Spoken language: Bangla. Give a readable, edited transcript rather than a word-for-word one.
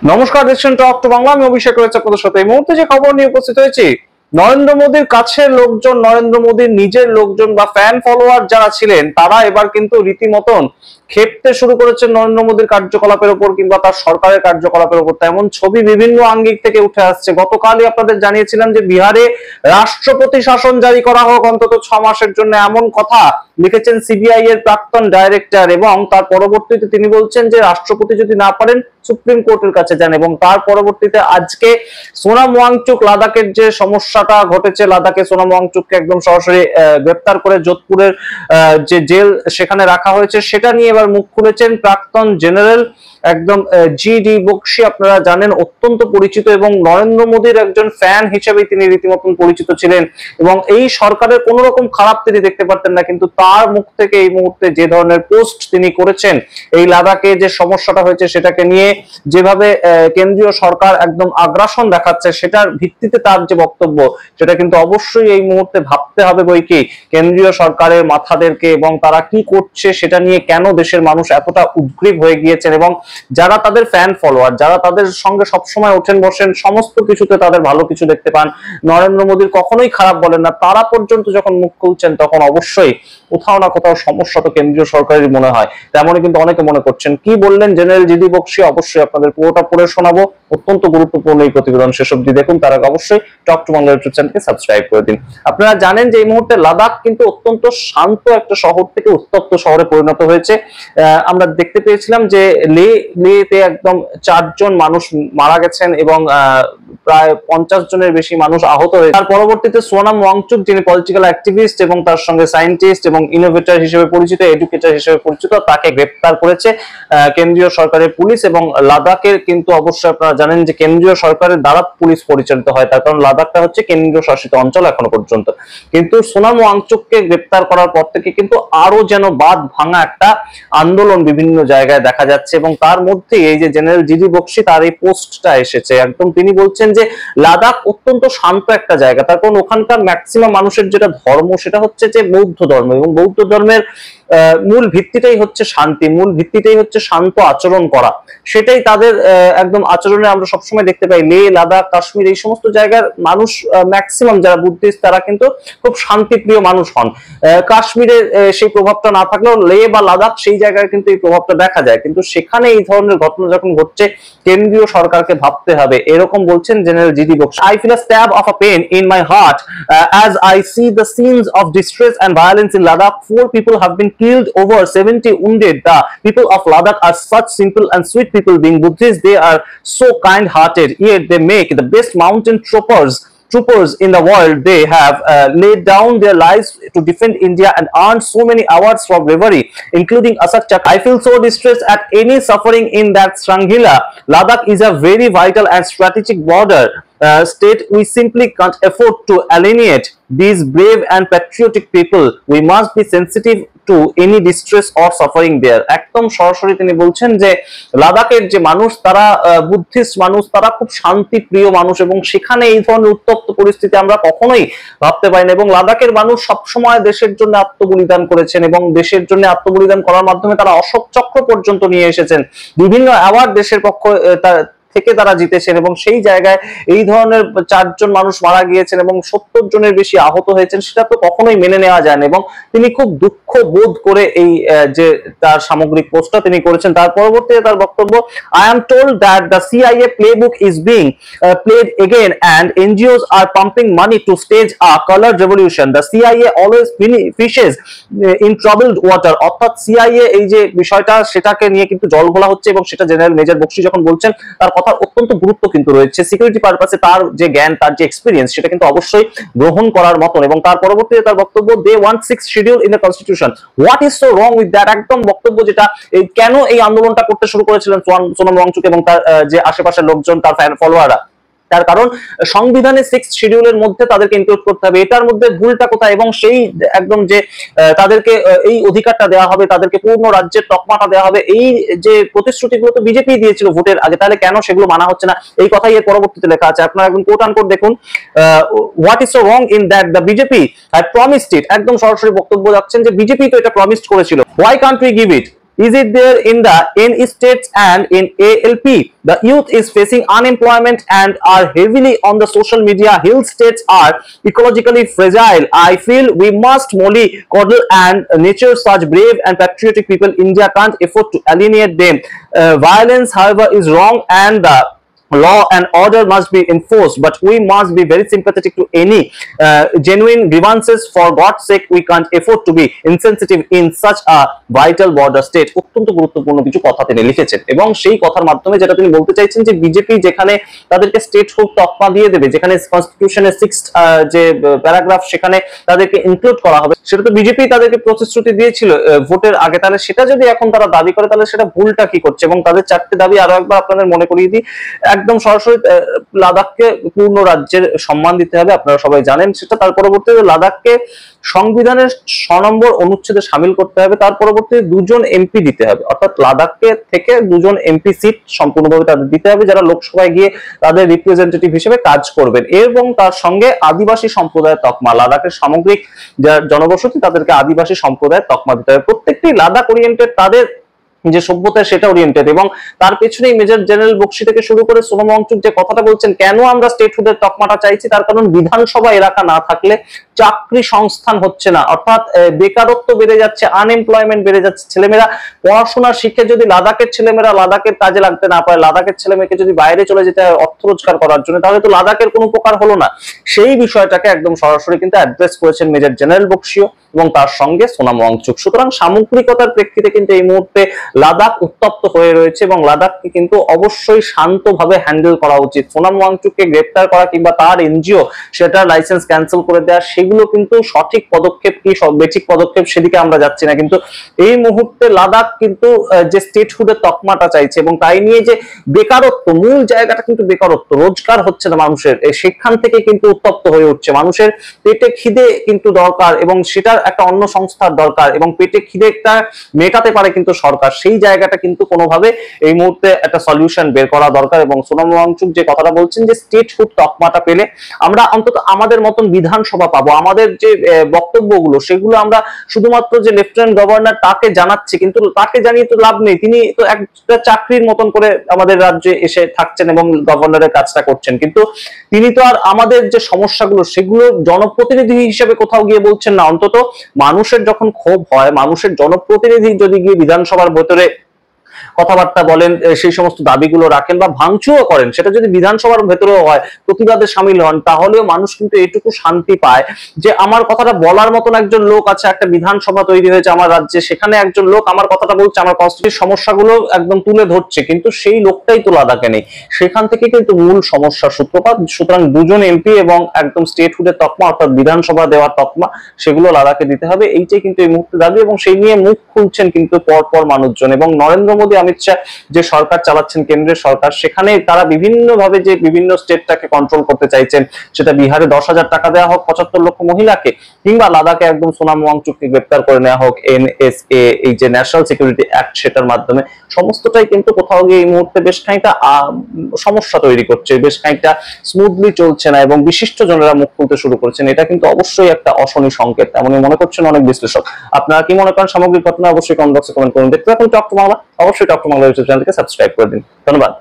নমস্কার, দেখছেন টক টু বাংলা। আমি অভিষেক রয়েছে আপনাদের সাথে। এই মুহূর্তে যে খবর নিয়ে উপস্থিত হয়েছি, নরেন্দ্র মোদীর কাছের লোকজন, নরেন্দ্র মোদীর নিজের লোকজন বা ফ্যান ফলোয়ার যারা ছিলেন, তারা এবার কিন্তু রীতিমতন ক্ষেপতে শুরু করেছেন নরেন্দ্র মোদীর কার্যকলাপের উপর কিংবা তার সরকারের কার্যকলাপের উপর। তেমন ছবি বিভিন্ন আঙ্গিক থেকে উঠে আসছে। গতকালই আপনাদের জানিয়েছিলাম যে বিহারে রাষ্ট্রপতি শাসন জারি করা হোক অন্তত 6 মাসের জন্য, এমন কথা লিখেছেন সিবিআই এর প্রাক্তন ডাইরেক্টর, এবং তার পরবর্তীতে তিনি বলছেন যে রাষ্ট্রপতি যদি না পারেন সুপ্রিম কোর্টের কাছে যান। এবং তার পরবর্তীতে আজকে সোনাম ওয়াংচুক, লাদাখের যে সমস্যাটা ঘটেছে, লাদাখে সোনাম ওয়াংচুককে একদম সরাসরি গ্রেপ্তার করে যোধপুরের যে জেল সেখানে রাখা হয়েছে, সেটা নিয়ে এবার মুখ খুলেছেন প্রাক্তন জেনারেল একদম জিডি বক্সি। আপনারা জানেন অত্যন্ত পরিচিত এবং নরেন্দ্র মোদীর একজন ফ্যান হিসেবে তিনি রীতিমতন পরিচিত ছিলেন, এবং এই সরকারের কোন রকম খারাপ তিনি দেখতে পারতেন না। কিন্তু তার মুখ থেকে এই মুহূর্তে যে ধরনের পোস্ট তিনি করেছেন, এই লাদাখে যে সমস্যাটা হয়েছে সেটাকে নিয়ে যেভাবে কেন্দ্রীয় সরকার একদম আগ্রাসন দেখাচ্ছে, সেটার ভিত্তিতে তার যে বক্তব্য, সেটা কিন্তু অবশ্যই এই মুহূর্তে ভাবতে হবে বই কি কেন্দ্রীয় সরকারের মাথাদেরকে, এবং তারা কি করছে সেটা নিয়ে কেন দেশের মানুষ এতটা উদ্গ্রীব হয়ে গিয়েছেন। এবং যারা তাদের ফ্যান ফলোয়ার, যারা তাদের সঙ্গে সবসময় ওঠেন বসেন, সমস্ত কিছুতে তাদের ভালো কিছু দেখতে পান, নরেন্দ্র মোদীর কখনোই খারাপ বলেন না, তারা পর্যন্ত যখন মুখ খুলছেন তখন অবশ্যই কোথাও না কোথাও সমস্যা তো কেন্দ্রীয় সরকারের মনে হয়। তেমনই কিন্তু অনেকে মনে করছেন। কি বললেন জেনারেল জিডি বক্সি, অবশ্যই আপনাদের পুরোটা পড়ে শোনাবো। অত্যন্ত গুরুত্বপূর্ণ এই প্রতিবেদন, শেষ অবধি দেখুন। তার আগে অবশ্যই টক টু বাংলা ইউটিউব চ্যানেলকে সাবস্ক্রাইব করে দিন। আপনারা জানেন যে এই মুহূর্তে লাদাখ কিন্তু অত্যন্ত শান্ত একটা শহর থেকে উত্তপ্ত শহরে পরিণত হয়েছে। আমরা দেখতে পেয়েছিলাম যে লেতে একদম 4 জন মানুষ মারা গেছেন এবং প্রায় 50 জনের বেশি মানুষ আহত হয়েছে। তার পরবর্তীতে সোনাম ওয়াংচুক, যিনি পলিটিক্যাল অ্যাক্টিভিস্ট এবং তার সঙ্গে সায়েন্টিস্ট এবং ইনোভেটর হিসেবে পরিচিত, এডুকেটর হিসেবে পরিচিত, তাকে গ্রেপ্তার করেছে কেন্দ্রীয় সরকারের পুলিশ। এবং লাদাখের কিন্তু অবশ্যই আপনারা জানেন যে কেন্দ্রীয় সরকারের দ্বারা পুলিশ পরিচালিত হয়, তার কারণ লাদাখটা হচ্ছে কেন্দ্রীয় শাসিত অঞ্চল এখনো পর্যন্ত। কিন্তু সোনাম ওয়াংচুককে গ্রেপ্তার করার পর থেকে কিন্তু আরো যেন বাঁধ ভাঙা একটা আন্দোলন বিভিন্ন জায়গায় দেখা যাচ্ছে। এবং তার মধ্যে এই যে জেনারেল জিডি বক্সি, তার এই পোস্টটা এসেছে। একদম তিনি বলছেন যে লাদাখ অত্যন্ত শান্ত একটা জায়গা, তার কারণ ওখানকার ম্যাক্সিমাম মানুষের যেটা ধর্ম, সেটা হচ্ছে যে বৌদ্ধ ধর্ম, এবং বৌদ্ধ ধর্মের মূল ভিত্তিটাই হচ্ছে শান্তি, মূল ভিত্তিটাই হচ্ছে শান্ত আচরণ করা। সেটাই তাদের একদম আচরণে আমরা সবসময় দেখতে পাই। লে, লাদাখ, কাশ্মীর, এই সমস্ত জায়গার মানুষ ম্যাক্সিমাম যারা বুদ্ধিস্ট, তারা কিন্তু খুব শান্তিপ্রিয় মানুষ হন। কাশ্মীরের সেই প্রভাবটা না থাকলেও লে বা লাদাখ সেই জায়গায় কিন্তু এই প্রভাবটা দেখা যায়। কিন্তু সেখানে এই ধরনের ঘটনা যখন ঘটছে, কেন্দ্রীয় সরকারকে ভাবতে হবে, এরকম বলছেন general G D Bakshi. I feel a stab of a pain in my heart as I see the scenes of distress and violence in Ladakh. 4 people have been killed, over 70 wounded. The people of Ladakh are such simple and sweet people. Being Buddhist, they are so kind-hearted, yet they make the best mountain troopers in the world. They have laid down their lives to defend India and earned so many awards for bravery, including Ashok Chakra. I feel so distressed at any suffering in that Sranghila. Ladakh is a very vital and strategic border state. We simply can't afford to alienate these brave and patriotic people. We must be sensitive to any distress or suffering there. একদম সরাসরি তিনি বলছেন যে লাদাখের যে মানুষ, তারা বুদ্ধিস্ট মানুষ, তারা খুব শান্তি প্রিয় মানুষ, এবং সেখানে এই ধরনের উত্তপ্ত পরিস্থিতি আমরা কখনোই ভাবতে পারি না। এবং লাদাখের মানুষ সবসময় দেশের জন্য আত্মবলিদান করেছেন, এবং দেশের জন্য আত্মবলিদান করার মাধ্যমে তারা অশোক চক্র পর্যন্ত নিয়ে এসেছেন, বিভিন্ন অ্যাওয়ার্ড দেশের পক্ষ থেকে তারা জিতেছেন। এবং সেই জায়গায় এই ধরনের 4 জন মানুষ মারা গিয়েছেন এবং 70 জনের বেশি আহত হয়েছেন, সেটা তো কখনোই মেনে নেওয়া যায় না। এবং তিনি খুব দুঃখ বোধ করে এই যে তার সামগ্রিক পোস্টটা তিনি করেছেন। তার পরবর্তীতে তার বক্তব্য, I am told that the CIA playbook is being played again and NGOs are pumping money to stage a color revolution. The CIA always fishes in troubled water. অর্থাৎ CIA এই যে বিষয়টা, সেটাকে নিয়ে কিন্তু জল ঘোলা হচ্ছে, এবং সেটা জেনারেল মেজর বক্সি যখন বলছেন, তার কথার অত্যন্ত গুরুত্ব কিন্তু রয়েছে। সিকিউরিটি পারপাসে তার যে জ্ঞান, তার যে এক্সপিরিয়েন্স, সেটা কিন্তু অবশ্যই গ্রহণ করার মতন। এবং তার পরবর্তীতে তার বক্তব্য, they want 6th schedule in the constitution. What is so wrong with that? একদম বক্তব্য যেটা, কেন এই আন্দোলনটা করতে শুরু করেছিলেন সোনাম ওয়াংচুক এবং তার যে আশেপাশের লোকজন, তার ফ্যান ফলোয়াররা, তার কারণ সংবিধানের 6th শিডিউলের মধ্যে তাদেরকে ইনক্লুড করতে হবে। এটার মধ্যে ভুলটা কোথায়? এবং সেই একদম যে তাদেরকে এই অধিকারটা দেওয়া হবে, তাদেরকে পূর্ণ রাজ্যের তকমাটা দেওয়া হবে, এই যে প্রতিশ্রুতিগুলো তো বিজেপি দিয়েছিল ভোটের আগে, তাহলে কেন সেগুলো মানা হচ্ছে না? এই কথাই এর পরবর্তীতে লেখা আছে। আপনারা একদম কোট আনকোট দেখুন, what is so wrong in that the BJP had promised it. একদম সরাসরি বক্তব্য যাচ্ছেন যে বিজেপি তো এটা প্রমিসড করেছিল, why can't we give it? Is it there in the N states and in ALP? The youth is facing unemployment and are heavily on the social media. Hill states are ecologically fragile. I feel we must mollycoddle and nurture such brave and patriotic people. India can't afford to alienate them. Violence, however, is wrong, and the law and order must be enforced, but we must be very sympathetic to any genuine grievances. For God's sake, we can't afford to be insensitive in such a vital border state. অত্যন্ত গুরুত্বপূর্ণ কিছু কথা তিনি লিখেছেন, এবং সেই কথার মাধ্যমে যেটা তিনি বলতে চাইছেন যে বিজেপি যেখানে তাদেরকে স্টেটহুড তকমা দিয়ে দেবে, যেখানে কনস্টিটিউশনের 6th যে প্যারাগ্রাফ সেখানে তাদেরকে ইনক্লুড করা হবে, সেটা তো বিজেপি তাদেরকে প্রতিশ্রুতি দিয়েছিল ভোটের আগে। তাহলে সেটা যদি এখন তারা দাবি করে, তাহলে সেটা ভুলটা কি করছে? এবং তাদের 4টে দাবি আরো একবার আপনাদের মনে করিয়ে দিই। একদম সরাসরি লাদাখকে পূর্ণ রাজ্যের সম্মান দিতে হবে, আপনারা সবাই জানেন সেটা। তার পরবর্তীতে লাদাখকে সংবিধানের 6 নম্বর অনুচ্ছেদে শামিল করতে হবে। তার পরবর্তীতে 2 জন এমপি দিতে হবে, অর্থাৎ লাদাখকে থেকে 2 জন এমপি সিট সম্পূর্ণভাবে তাদের দিতে হবে, যারা লোকসভায় গিয়ে তাদের রিপ্রেজেন্টেটিভ হিসেবে কাজ করবেন। এবং তার সঙ্গে আদিবাসী সম্প্রদায়ের তকমা, লাদাখের সামগ্রিক যারা জনবসতি তাদেরকে আদিবাসী সম্প্রদায়ের তকমা দিতে হবে। প্রত্যেকটি লাদাখ ওরিয়েন্টেড, তাদের যে সভ্যতা সেটা ওরিয়েন্টেড। এবং তার পেছনেই মেজর জেনারেল বক্সি থেকে শুরু করে সোনম ওয়াংচুক যে কথাটা বলছেন, কেন আমরা স্টেটহুডের তকমাটা চাইছি, তার কারণ বিধানসভা এলাকা না থাকলে চাকরি সংস্থান হচ্ছে না, অর্থাৎ বেকারত্ব বেড়ে যাচ্ছে, আনএমপ্লয়মেন্ট বেড়ে যাচ্ছে। ছেলেমেয়েরা পড়াশোনা শিখে যদি লাদাখের ছেলেমেয়েরা লাদাখের কাজে লাগতে না পারে, লাদাখের ছেলেমেয়েকে যদি বাইরে চলে যেতে হয় অর্থ রোজগার করার জন্য, তাহলে তো লাদাখের কোনো উপকার হলো না। সেই বিষয়টাকে একদম সরাসরি কিন্তু অ্যাড্রেস করেছেন মেজর জেনারেল বক্সিও এবং তার সঙ্গে সোনম ওয়াংচুক। সুতরাং সামগ্রিকতার প্রেক্ষিতে কিন্তু এই মুহূর্তে লাদাখ উত্তপ্ত হয়ে রয়েছে, এবং লাদাখকে কিন্তু অবশ্যই শান্তভাবে হ্যান্ডেল করা উচিত। সোনম ওয়াংচুককে গ্রেপ্তার করা কিংবা তার এনজিও সেটার লাইসেন্স ক্যান্সেল করে দেওয়া, সেগুলো কিন্তু সঠিক পদক্ষেপ কি বেঠিক পদক্ষেপ সেদিকে আমরা যাচ্ছি না। কিন্তু এই মুহূর্তে লাদাখ কিন্তু যে স্টেটহুডের তকমাটা চাইছে, এবং তাই নিয়ে যে বেকারত্ব, মূল জায়গাটা কিন্তু বেকারত্ব, রোজগার হচ্ছে না মানুষের, সেখান থেকে কিন্তু উত্তপ্ত হয়ে উঠছে। মানুষের পেটে খিদে কিন্তু দরকার, এবং সেটার একটা অন্য সংস্থার দরকার, এবং পেটে খিদেটা মেটাতে পারে কিন্তু সরকার। সেই জায়গাটা কিন্তু কোনোভাবে এই মুহূর্তে একটা সলিউশন বের করা দরকার। এবং সোনম ওয়াংচুক যে কথাটা বলছেন যে স্টেটহুড তকমাটা পেলে আমরা অন্তত আমাদের মতন বিধানসভা পাবো, আমাদের যে বক্তব্যগুলো সেগুলো আমরা শুধুমাত্র যে লেফটেন্যান্ট গভর্নর তাকে জানাচ্ছি, কিন্তু তাকে জানিয়ে তো লাভ নেই, তিনি তো একটা চাকরির মতন করে আমাদের রাজ্যে এসে থাকছেন এবং গভর্নরের কাজটা করছেন, কিন্তু তিনি তো আর আমাদের যে সমস্যাগুলো সেগুলো জনপ্রতিনিধি হিসেবে কোথাও গিয়ে বলছেন না। অন্তত মানুষের যখন ক্ষোভ হয়, মানুষের জনপ্রতিনিধি যদি গিয়ে বিধানসভার ভেতরে কথাবার্তা বলেন, সেই সমস্ত দাবিগুলো রাখেন বা ভাঙচুরও করেন, সেটা যদি বিধানসভার ভেতরেও হয়, প্রতিবাদে সামিল হন, তাহলেও মানুষ কিন্তু এইটুকু শান্তি পায় যে আমার কথাটা বলার মতন একজন লোক আছে। একটা বিধানসভা তৈরি হয়েছে আমার রাজ্যে, সেখানে একজন লোক আমার কথাটা বলছে, আমার কনস্টিটিউশনের সমস্যাগুলো একদম তুলে ধরছে, কিন্তু সেই লোকটাই তো লাদাখে নেই। সেখান থেকে কিন্তু মূল সমস্যার সূত্রপাত। সুতরাং 2 জন এমপি এবং একদম স্টেটহুডের তকমা, অর্থাৎ বিধানসভা দেওয়ার তকমা, সেগুলো লাদাখে দিতে হবে। এইটাই কিন্তু এই মুহূর্তে দাবি, এবং সেই নিয়ে মুখ খুলছেন কিন্তু পরপর মানুষজন। এবং নরেন্দ্র মোদী, অমিত শাহ যে সরকার চালাচ্ছেন, কেন্দ্রের সরকার, সেখানে তারা বিভিন্ন ভাবে যে বিভিন্ন স্টেটটাকে কন্ট্রোল করতে চাইছেন, সেটা বিহারে 10,000 টাকা দেওয়া হোক 75 লক্ষ মহিলাকে, কিংবা লাদাখে একদম সোনম ওয়াংচুককে গ্রেপ্তার করে নেওয়া হোক, NSA এই যে ন্যাশনাল সিকিউরিটি অ্যাক্ট সেটার মাধ্যমে, সমস্তটাই কিন্তু কোথাও গিয়ে এই মুহূর্তে বেশ খানিকটা সমস্যা তৈরি করছে, বেশ খানিকটা স্মুথলি চলছে না, এবং বিশিষ্ট জনেরা মুখ খুলতে শুরু করেছেন। এটা কিন্তু অবশ্যই একটা অশনি সংকেত, এমনই মনে করছেন অনেক বিশ্লেষক। আপনারা কি মনে করেন সামগ্রিক ঘটনা? অবশ্যই কমেন্ট বক্সে কমেন্ট করুন। দেখতে থাকুন টক টু বাংলা, অবশ্যই টক টু বাংলা ইউটিউব চ্যানেলকে সাবস্ক্রাইব করে দিন। ধন্যবাদ।